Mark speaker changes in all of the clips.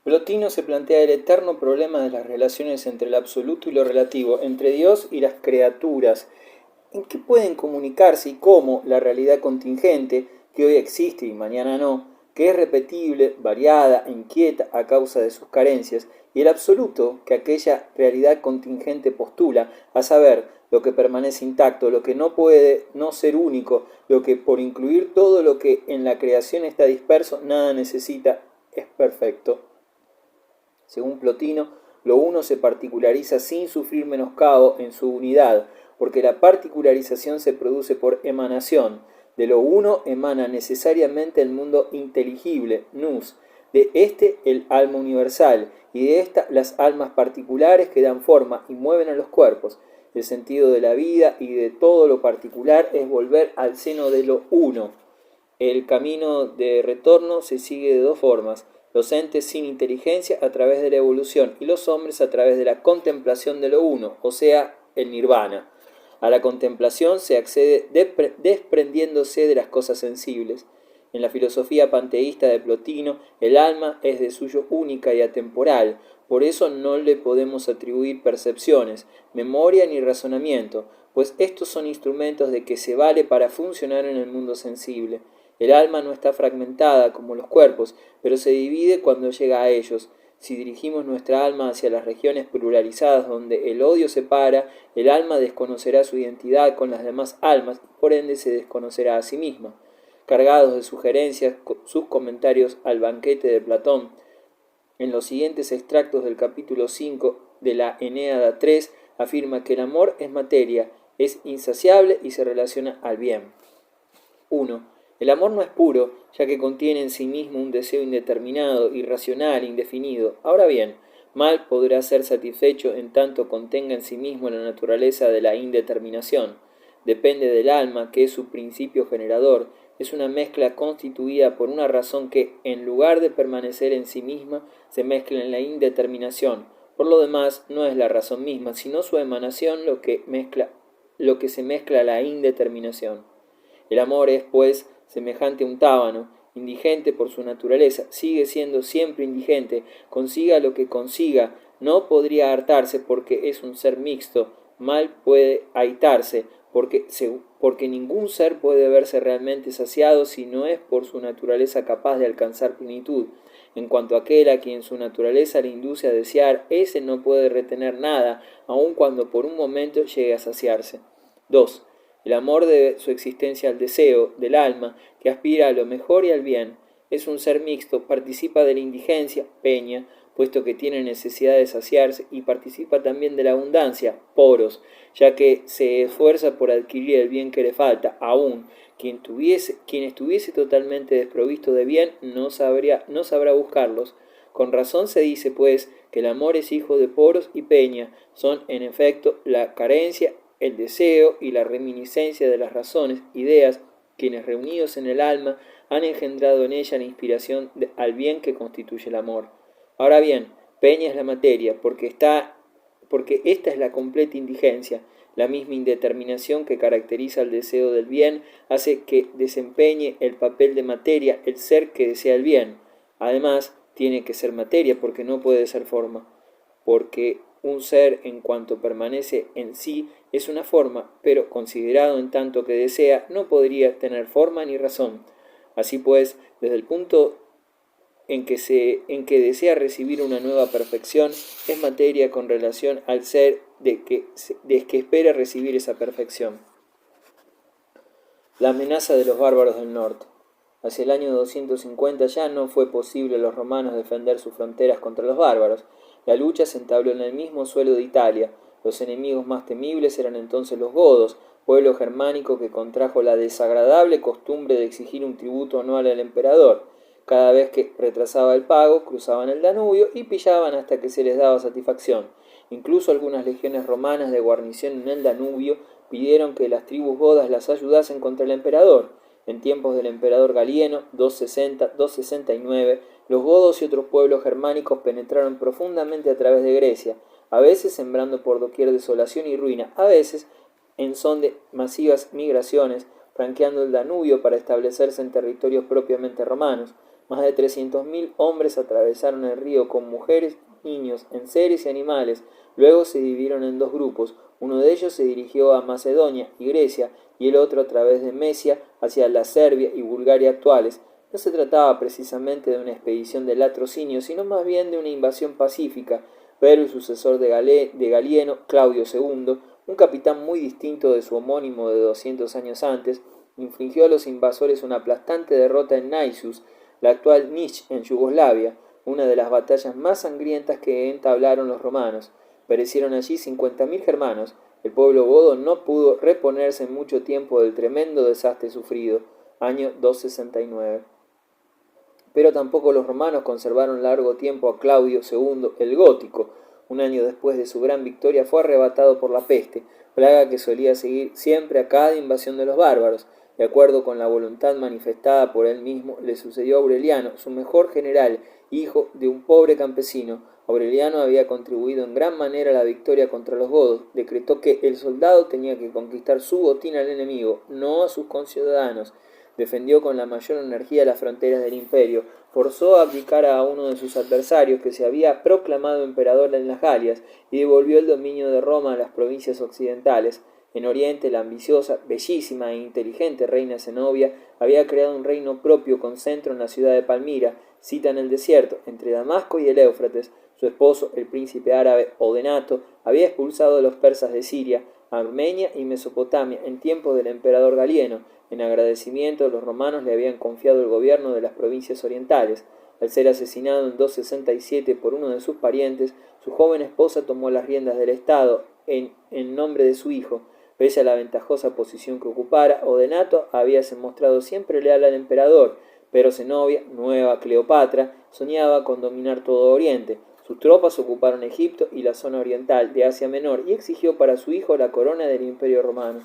Speaker 1: Plotino se plantea el eterno problema de las relaciones entre el absoluto y lo relativo, entre Dios y las criaturas. ¿En qué pueden comunicarse y cómo la realidad contingente, que hoy existe y mañana no, que es repetible, variada e inquieta a causa de sus carencias, y el absoluto que aquella realidad contingente postula, a saber, lo que permanece intacto, lo que no puede no ser único, lo que por incluir todo lo que en la creación está disperso, nada necesita, es perfecto? Según Plotino, lo uno se particulariza sin sufrir menoscabo en su unidad, porque la particularización se produce por emanación. De lo uno emana necesariamente el mundo inteligible, nous, de éste el alma universal, y de ésta las almas particulares que dan forma y mueven a los cuerpos. El sentido de la vida y de todo lo particular es volver al seno de lo uno. El camino de retorno se sigue de dos formas: los entes sin inteligencia a través de la evolución y los hombres a través de la contemplación de lo uno, o sea, el nirvana. A la contemplación se accede desprendiéndose de las cosas sensibles. En la filosofía panteísta de Plotino, el alma es de suyo única y atemporal, por eso no le podemos atribuir percepciones, memoria ni razonamiento, pues estos son instrumentos de que se vale para funcionar en el mundo sensible. El alma no está fragmentada como los cuerpos, pero se divide cuando llega a ellos. Si dirigimos nuestra alma hacia las regiones pluralizadas donde el odio separa, el alma desconocerá su identidad con las demás almas y por ende se desconocerá a sí misma. Cargados de sugerencias, sus comentarios al banquete de Platón, en los siguientes extractos del capítulo 5 de la Eneada 3, afirma que el amor es materia, es insaciable y se relaciona al bien. 1. El amor no es puro, ya que contiene en sí mismo un deseo indeterminado, irracional, indefinido. Ahora bien, mal podrá ser satisfecho en tanto contenga en sí mismo la naturaleza de la indeterminación. Depende del alma, que es su principio generador. Es una mezcla constituida por una razón que, en lugar de permanecer en sí misma, se mezcla en la indeterminación. Por lo demás, no es la razón misma, sino su emanación lo que se mezcla a la indeterminación. El amor es, pues, semejante a un tábano, indigente por su naturaleza, sigue siendo siempre indigente, consiga lo que consiga, no podría hartarse porque es un ser mixto, mal puede ahitarse, porque ningún ser puede verse realmente saciado si no es por su naturaleza capaz de alcanzar plenitud. En cuanto a aquel a quien su naturaleza le induce a desear, ese no puede retener nada, aun cuando por un momento llegue a saciarse. 2. El amor debe su existencia al deseo del alma, que aspira a lo mejor y al bien. Es un ser mixto, participa de la indigencia, peña, puesto que tiene necesidad de saciarse, y participa también de la abundancia, poros, ya que se esfuerza por adquirir el bien que le falta. Aún quien estuviese totalmente desprovisto de bien no sabrá buscarlos. Con razón se dice, pues, que el amor es hijo de poros y peña. Son, en efecto, la carencia, el deseo y la reminiscencia de las razones, ideas, quienes reunidos en el alma han engendrado en ella la inspiración al bien que constituye el amor. Ahora bien, peña es la materia, porque esta es la completa indigencia. La misma indeterminación que caracteriza el deseo del bien hace que desempeñe el papel de materia el ser que desea el bien. Además, tiene que ser materia porque no puede ser forma, porque un ser en cuanto permanece en sí es una forma, pero considerado en tanto que desea no podría tener forma ni razón. Así pues, desde el punto en que desea recibir una nueva perfección, es materia con relación al ser de que espera recibir esa perfección. La amenaza de los bárbaros del norte. Hacia el año 250 ya no fue posible a los romanos defender sus fronteras contra los bárbaros. La lucha se entabló en el mismo suelo de Italia. Los enemigos más temibles eran entonces los godos, pueblo germánico que contrajo la desagradable costumbre de exigir un tributo anual al emperador. Cada vez que retrasaba el pago, cruzaban el Danubio y pillaban hasta que se les daba satisfacción. Incluso algunas legiones romanas de guarnición en el Danubio pidieron que las tribus godas las ayudasen contra el emperador. En tiempos del emperador Galieno, 260-269, los godos y otros pueblos germánicos penetraron profundamente a través de Grecia, a veces sembrando por doquier desolación y ruina, a veces en son de masivas migraciones, franqueando el Danubio para establecerse en territorios propiamente romanos. Más de 300.000 hombres atravesaron el río con mujeres, niños, enseres y animales. Luego se dividieron en dos grupos. Uno de ellos se dirigió a Macedonia y Grecia y el otro a través de Mesia hacia la Serbia y Bulgaria actuales. No se trataba precisamente de una expedición de latrocinio, sino más bien de una invasión pacífica, pero el sucesor de Galieno, Claudio II, un capitán muy distinto de su homónimo de 200 años antes, infligió a los invasores una aplastante derrota en Naissus, la actual Niš en Yugoslavia, una de las batallas más sangrientas que entablaron los romanos. Perecieron allí 50.000 germanos. El pueblo godo no pudo reponerse en mucho tiempo del tremendo desastre sufrido, año 269. Pero tampoco los romanos conservaron largo tiempo a Claudio II el Gótico. Un año después de su gran victoria fue arrebatado por la peste, plaga que solía seguir siempre a cada invasión de los bárbaros. De acuerdo con la voluntad manifestada por él mismo, le sucedió a Aureliano, su mejor general, hijo de un pobre campesino. Aureliano había contribuido en gran manera a la victoria contra los godos. Decretó que el soldado tenía que conquistar su botín al enemigo, no a sus conciudadanos. Defendió con la mayor energía las fronteras del imperio, forzó a abdicar a uno de sus adversarios que se había proclamado emperador en las Galias y devolvió el dominio de Roma a las provincias occidentales. En Oriente, la ambiciosa, bellísima e inteligente reina Zenobia había creado un reino propio con centro en la ciudad de Palmira, cita en el desierto, entre Damasco y el Éufrates. Su esposo, el príncipe árabe Odenato, había expulsado a los persas de Siria, Armenia y Mesopotamia en tiempos del emperador Galieno. En agradecimiento, los romanos le habían confiado el gobierno de las provincias orientales. Al ser asesinado en 267 por uno de sus parientes, su joven esposa tomó las riendas del Estado en nombre de su hijo. Pese a la ventajosa posición que ocupara, Odenato habíase mostrado siempre leal al emperador, pero Zenobia, nueva Cleopatra, soñaba con dominar todo Oriente. Sus tropas ocuparon Egipto y la zona oriental de Asia Menor y exigió para su hijo la corona del Imperio Romano.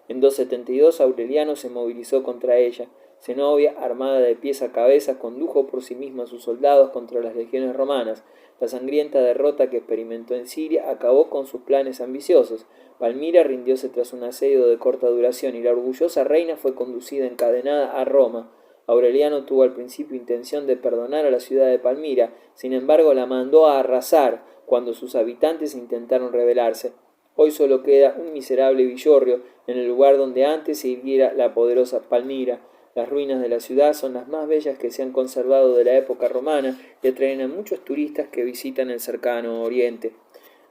Speaker 1: En 272 Aureliano se movilizó contra ella. Zenobia, armada de pies a cabeza, condujo por sí misma a sus soldados contra las legiones romanas. La sangrienta derrota que experimentó en Siria acabó con sus planes ambiciosos. Palmira rindióse tras un asedio de corta duración y la orgullosa reina fue conducida encadenada a Roma. Aureliano tuvo al principio intención de perdonar a la ciudad de Palmira, sin embargo la mandó a arrasar cuando sus habitantes intentaron rebelarse. Hoy solo queda un miserable villorrio en el lugar donde antes se irguiera la poderosa Palmira. Las ruinas de la ciudad son las más bellas que se han conservado de la época romana y atraen a muchos turistas que visitan el cercano Oriente.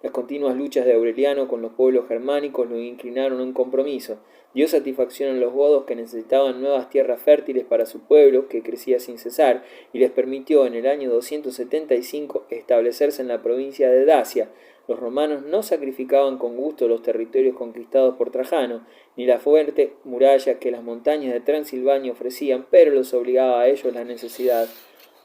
Speaker 1: Las continuas luchas de Aureliano con los pueblos germánicos lo inclinaron a un compromiso. Dio satisfacción a los godos que necesitaban nuevas tierras fértiles para su pueblo, que crecía sin cesar, y les permitió en el año 275 establecerse en la provincia de Dacia. Los romanos no sacrificaban con gusto los territorios conquistados por Trajano, ni la fuerte muralla que las montañas de Transilvania ofrecían, pero los obligaba a ellos la necesidad.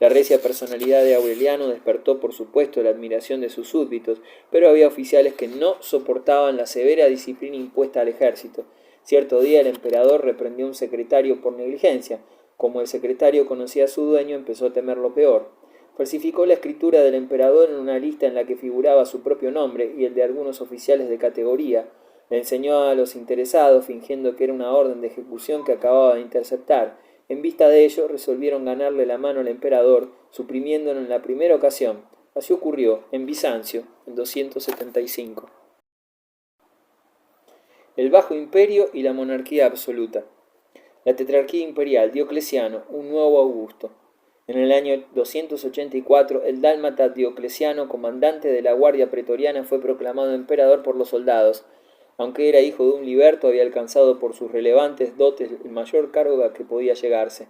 Speaker 1: La recia personalidad de Aureliano despertó por supuesto la admiración de sus súbditos, pero había oficiales que no soportaban la severa disciplina impuesta al ejército. Cierto día el emperador reprendió a un secretario por negligencia. Como el secretario conocía a su dueño, empezó a temer lo peor. Falsificó la escritura del emperador en una lista en la que figuraba su propio nombre y el de algunos oficiales de categoría. Le enseñó a los interesados, fingiendo que era una orden de ejecución que acababa de interceptar. En vista de ello, resolvieron ganarle la mano al emperador, suprimiéndolo en la primera ocasión. Así ocurrió en Bizancio, en 275. El Bajo Imperio y la monarquía absoluta. La tetrarquía imperial, Diocleciano, un nuevo Augusto. En el año 284, el dálmata Diocleciano, comandante de la guardia pretoriana, fue proclamado emperador por los soldados. Aunque era hijo de un liberto, había alcanzado por sus relevantes dotes el mayor cargo a que podía llegarse.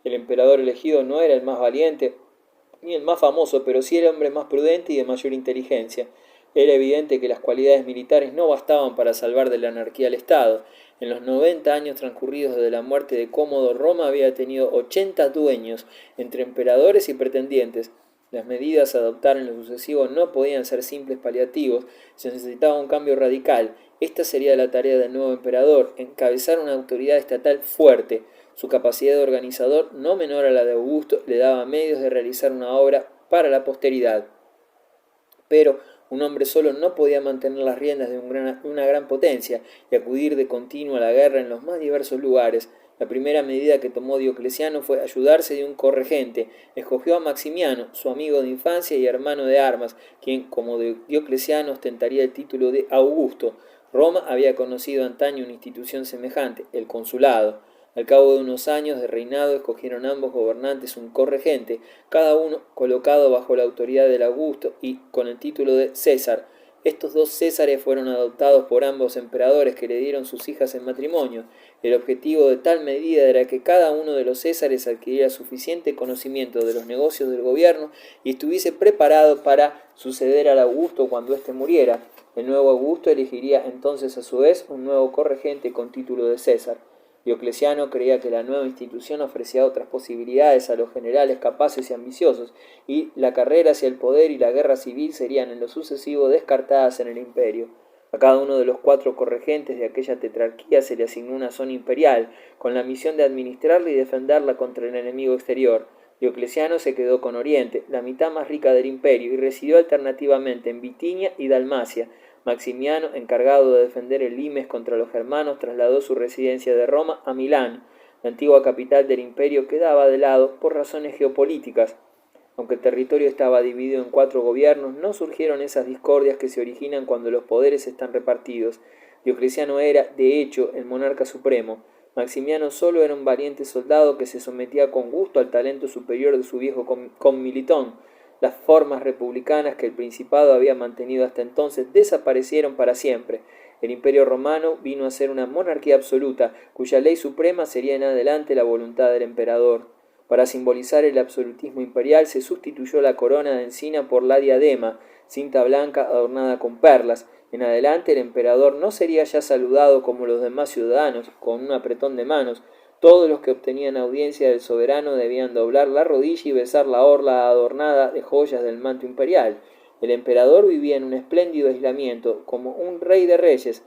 Speaker 1: El emperador elegido no era el más valiente ni el más famoso, pero sí el hombre más prudente y de mayor inteligencia. Era evidente que las cualidades militares no bastaban para salvar de la anarquía al Estado. En los 90 años transcurridos desde la muerte de Cómodo, Roma había tenido 80 dueños, entre emperadores y pretendientes. Las medidas a adoptar en lo sucesivo no podían ser simples paliativos, se necesitaba un cambio radical. Esta sería la tarea del nuevo emperador, encabezar una autoridad estatal fuerte. Su capacidad de organizador, no menor a la de Augusto, le daba medios de realizar una obra para la posteridad. Pero Un hombre solo no podía mantener las riendas de una gran potencia y acudir de continuo a la guerra en los más diversos lugares. La primera medida que tomó Diocleciano fue ayudarse de un corregente. Escogió a Maximiano, su amigo de infancia y hermano de armas, quien, como Diocleciano, ostentaría el título de Augusto. Roma había conocido antaño una institución semejante, el consulado. Al cabo de unos años de reinado escogieron ambos gobernantes un corregente, cada uno colocado bajo la autoridad del Augusto y con el título de César. Estos dos Césares fueron adoptados por ambos emperadores que le dieron sus hijas en matrimonio. El objetivo de tal medida era que cada uno de los Césares adquiriera suficiente conocimiento de los negocios del gobierno y estuviese preparado para suceder al Augusto cuando éste muriera. El nuevo Augusto elegiría entonces a su vez un nuevo corregente con título de César. Diocleciano creía que la nueva institución ofrecía otras posibilidades a los generales capaces y ambiciosos, y la carrera hacia el poder y la guerra civil serían en lo sucesivo descartadas en el imperio. A cada uno de los 4 corregentes de aquella tetrarquía se le asignó una zona imperial, con la misión de administrarla y defenderla contra el enemigo exterior. Diocleciano se quedó con Oriente, la mitad más rica del imperio, y residió alternativamente en Bitinia y Dalmacia. Maximiano, encargado de defender el limes contra los germanos, trasladó su residencia de Roma a Milán. La antigua capital del imperio quedaba de lado por razones geopolíticas. Aunque el territorio estaba dividido en 4 gobiernos, no surgieron esas discordias que se originan cuando los poderes están repartidos. Diocleciano era, de hecho, el monarca supremo. Maximiano solo era un valiente soldado que se sometía con gusto al talento superior de su viejo commilitón. Las formas republicanas que el Principado había mantenido hasta entonces desaparecieron para siempre. El Imperio Romano vino a ser una monarquía absoluta, cuya ley suprema sería en adelante la voluntad del emperador. Para simbolizar el absolutismo imperial se sustituyó la corona de encina por la diadema, cinta blanca adornada con perlas. En adelante el emperador no sería ya saludado como los demás ciudadanos, con un apretón de manos. Todos los que obtenían audiencia del soberano debían doblar la rodilla y besar la orla adornada de joyas del manto imperial. El emperador vivía en un espléndido aislamiento, como un rey de reyes.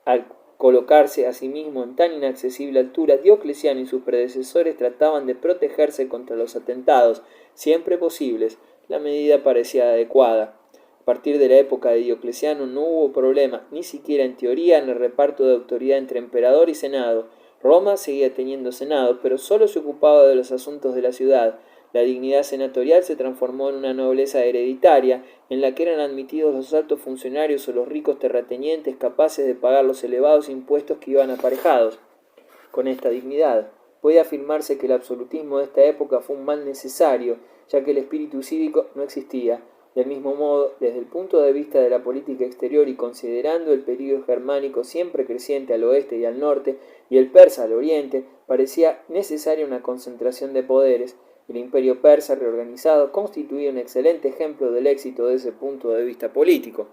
Speaker 1: Al colocarse a sí mismo en tan inaccesible altura, Diocleciano y sus predecesores trataban de protegerse contra los atentados, siempre posibles. La medida parecía adecuada. A partir de la época de Diocleciano no hubo problema, ni siquiera en teoría, en el reparto de autoridad entre emperador y senado. Roma seguía teniendo senado, pero solo se ocupaba de los asuntos de la ciudad. La dignidad senatorial se transformó en una nobleza hereditaria, en la que eran admitidos los altos funcionarios o los ricos terratenientes capaces de pagar los elevados impuestos que iban aparejados con esta dignidad. Puede afirmarse que el absolutismo de esta época fue un mal necesario, ya que el espíritu cívico no existía. Del mismo modo, desde el punto de vista de la política exterior y considerando el período germánico siempre creciente al oeste y al norte, y el persa al oriente, parecía necesaria una concentración de poderes. El imperio persa reorganizado constituía un excelente ejemplo del éxito de ese punto de vista político.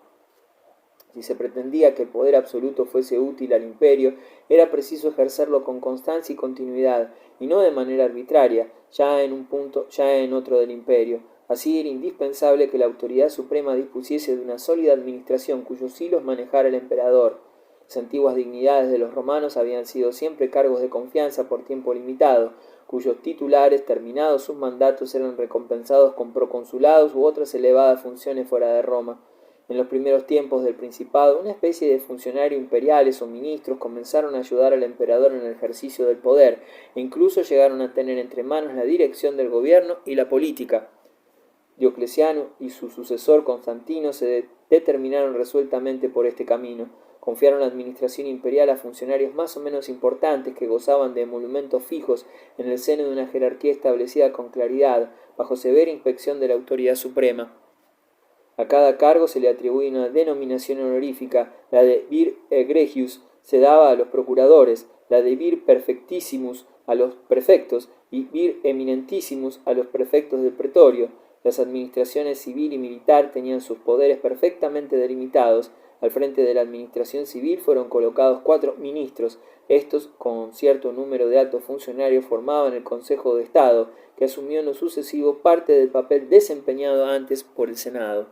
Speaker 1: Si se pretendía que el poder absoluto fuese útil al imperio, era preciso ejercerlo con constancia y continuidad, y no de manera arbitraria, ya en un punto, ya en otro del imperio. Así era indispensable que la autoridad suprema dispusiese de una sólida administración cuyos hilos manejara el emperador. Las antiguas dignidades de los romanos habían sido siempre cargos de confianza por tiempo limitado, cuyos titulares, terminados sus mandatos, eran recompensados con proconsulados u otras elevadas funciones fuera de Roma. En los primeros tiempos del Principado, una especie de funcionarios imperiales o ministros comenzaron a ayudar al emperador en el ejercicio del poder, e incluso llegaron a tener entre manos la dirección del gobierno y la política. Diocleciano y su sucesor Constantino se determinaron resueltamente por este camino. Confiaron la administración imperial a funcionarios más o menos importantes que gozaban de emolumentos fijos en el seno de una jerarquía establecida con claridad, bajo severa inspección de la autoridad suprema. A cada cargo se le atribuye una denominación honorífica. La de vir egregius se daba a los procuradores, la de vir perfectissimus a los prefectos y vir eminentissimus a los prefectos del pretorio. Las administraciones civil y militar tenían sus poderes perfectamente delimitados. Al frente de la administración civil fueron colocados 4 ministros. Estos, con cierto número de altos funcionarios, formaban el Consejo de Estado, que asumió en lo sucesivo parte del papel desempeñado antes por el Senado.